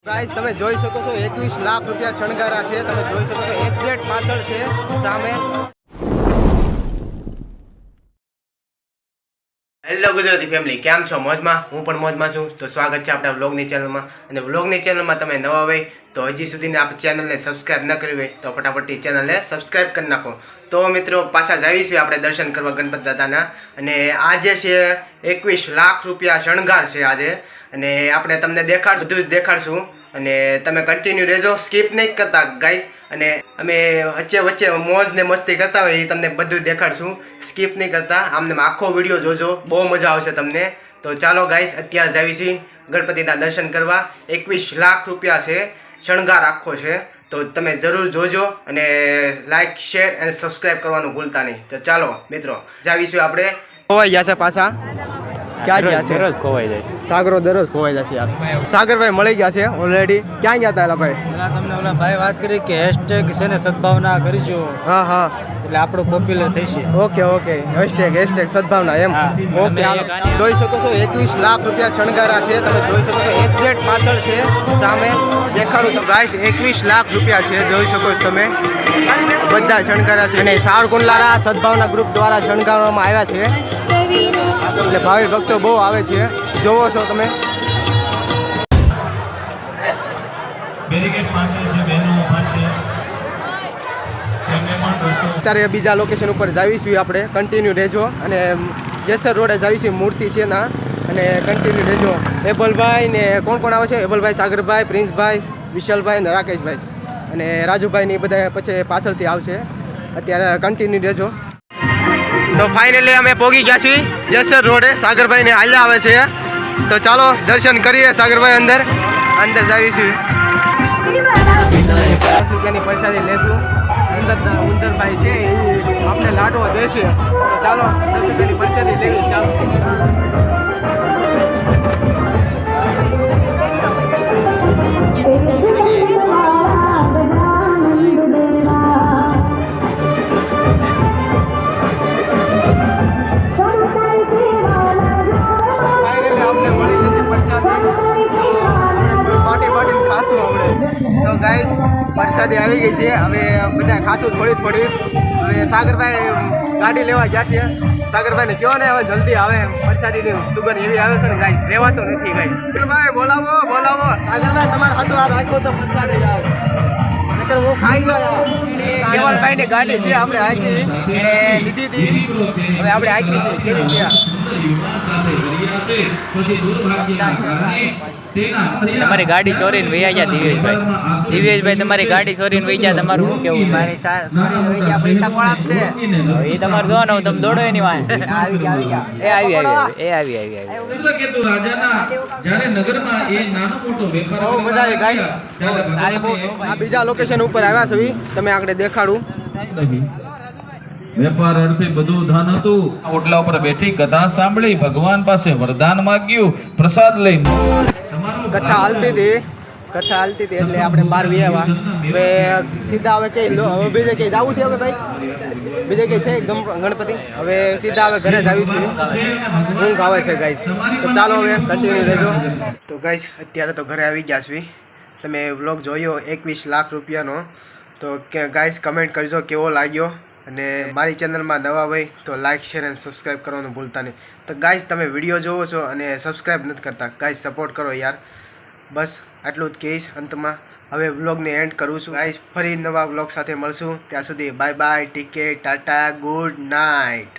Guys તમે જોઈ શકો છો 21 લાખ રૂપિયા શણગારા છે। તમે જોઈ શકો છો એક્ઝેક્ટ પાછળ છે સામે। હેલો ગુજરાતી ફેમિલી, કેમ છો? મોજમાં? હું પણ મોજમાં છું। તો સ્વાગત છે આપણા વ્લોગની ચેનલમાં। અને વ્લોગની ચેનલમાં તમે નવા હોય તો હજી સુધીને આપ ચેનલને સબસ્ક્રાઇબ ન કરી હોય તો ફટાફટથી ચેનલને સબસ્ક્રાઇબ કરી નાખો। તો મિત્રો પાછા જ આવીશું આપણે દર્શન કરવા ગણપત દાદાના। અને આજે છે 21 લાખ રૂપિયા શણગાર છે આજે। અને આપણે તમને બધું જ દેખાડશું અને તમે કન્ટિન્યુ રહેજો, સ્કીપ નહીં કરતા ગાઈસ। અને અમે વચ્ચે મોજ ને મસ્તી કરતા હોય એ તમને બધું દેખાડશું, સ્કીપ નહીં કરતા। આમને આખો વિડીયો જોજો, બહુ મજા આવશે તમને। તો ચાલો ગાઈસ, અત્યારે જ આવીશું ગણપતિના દર્શન કરવા। 21 લાખ રૂપિયા છે, શણગાર આખો છે। તો તમે જરૂર જોજો અને લાઈક, શેર અને સબસ્ક્રાઈબ કરવાનું ભૂલતા નહીં। તો ચાલો મિત્રો, જાવીશું આપણે। ખોવાઈ ગયા છે પાછા, ક્યાં ગયા છે? દરરોજ ખોવાઈ જાય છે। સાગરો દરરોજ ખોવાઈ જશે યાર। સાગરભાઈ મળી ગયા છે ઓલરેડી। ક્યાં ગયા હતા ભાઈ? તમને ઓલા ભાઈ વાત કરી કે હેશટેગ છે ને સદભાવના કરીશું। હા હા, એટલે આપણું પોપ્યુલર થઈશે। ઓકે ઓકે, હેશટેગ સદભાવના એમ। ઓકે, જોઈ શકો છો 21 લાખ રૂપિયા શણગારા છે। તમે જોઈ શકો છો એક્ઝેક્ટ પાછળ છે સામે દેખાડું તો ગાઈસ 21 લાખ રૂપિયા છે, જોઈ શકો છો તમે। બધા શણગારા છે અને સારકુંડલારા સદભાવના ગ્રુપ દ્વારા શણગારવામાં આવ્યા છે। એટલે ભાવિ ભક્તો બહુ આવે છે, જોવો છો તમે। અત્યારે બીજા લોકેશન ઉપર જાવીશું આપણે, કન્ટિન્યુ રહેજો। અને જેસર રોડે જાવીશું, મૂર્તિ છે ના, અને કન્ટિન્યુ રહેજો। એબલભાઈ ને કોણ કોણ આવે છે? એબલભાઈ, સાગરભાઈ, પ્રિન્સભાઈ, વિશાલભાઈ ને રાકેશભાઈ અને રાજુભાઈ ની બધા પછી પાછળથી આવશે। અત્યારે કન્ટિન્યુ રહેજો। તો ફાઇનલી અમે પહોંચી ગયા છીએ જેસર રોડે। સાગરભાઈ ને હાલ્યા આવે છે, તો ચાલો દર્શન કરીએ। સાગરભાઈ અંદર જાવીશું, 10 રૂપિયાની પ્રસાદી લેશું। અંદર ઉંદરભાઈ છે એ આપણે લાડવો દેશે, તો ચાલો 10 રૂપિયાની પ્રસાદી લેવી। ચાલો તો ગાઈસ પ્રસાદી આવી ગઈ છે, હવે બધા ખાશું થોડી। હવે સાગરભાઈ ગાડી લેવા ગયા છે। સાગરભાઈને કહો ને હવે જલ્દી આવે, પ્રસાદીની સુગંધ એવી આવે છે ને ગાઈસ, રહેવાતો નથી ગાઈસ। ભાઈ બોલાવો સાગરભાઈ, તમારે હાટું આ રાખ્યો તો પ્રસાદી આવે, નકર હું ખાઈ જાય। કેવલભાઈની ગાડી છે, આપણે હાકી લીધી હતી, હવે આપણે હાકી છે કેવી છે? તમારી ગાડી ચોરીને વહી ગયા દિવ્યેશભાઈ, તમારી ગાડી ચોરીને વહી ગયા, તમારું શું કેવું? પૈસા કોણ છે એ તમારે જોવાનું, તમે દોડો એની વાત। ચંદ્રકેતુ રાજાના જ્યારે નગરમાં એ નાનો મોટો વેપાર બહુ મજા આવી ગાઈસ। આ બીજા લોકેશન ઉપર આવ્યા છે, તમે આગળ દેખાડું। વેપાર અર્થે બધું ધન હતું। ઓટલા ઉપર બેઠી કથા સાંભળી, ભગવાન પાસે વરદાન માંગ્યું, પ્રસાદ લઈ કથા હાલતી હતી એટલે આપણે બહાર વ્યાવા। હવે સીધા હવે કઈ બીજે કઈ જવું છે? હવે ભાઈ બીજે કઈ છે ગણપતિ? હવે સીધા હવે ઘરે જ આવીશું, ઊંઘ આવે છે ગાઈસ। તો ચાલો હવે કન્ટિન્યુ રહેજો। તો ગાઈસ અત્યારે તો ઘરે આવી ગયા છીએ। તમે વ્લોગ જોયો 21 લાખ રૂપિયાનો, તો ગાઈસ કમેન્ટ કરજો કેવો લાગ્યો। અને મારી ચેનલમાં નવા હોય તો લાઇક, શેર અને સબસ્ક્રાઈબ કરવાનું ભૂલતા નહીં। તો ગાઈસ તમે વિડીયો જોવો છો અને સબસ્ક્રાઈબ નથી કરતા, ગાઈસ સપોર્ટ કરો યાર। બસ આટલું જ કહીશ અંતમાં। હવે વ્લોગને એન્ડ કરું છું ગાઈસ, ફરી નવા વ્લોગ સાથે મળશું। ત્યાં સુધી bye bye, take care, Tata, good night.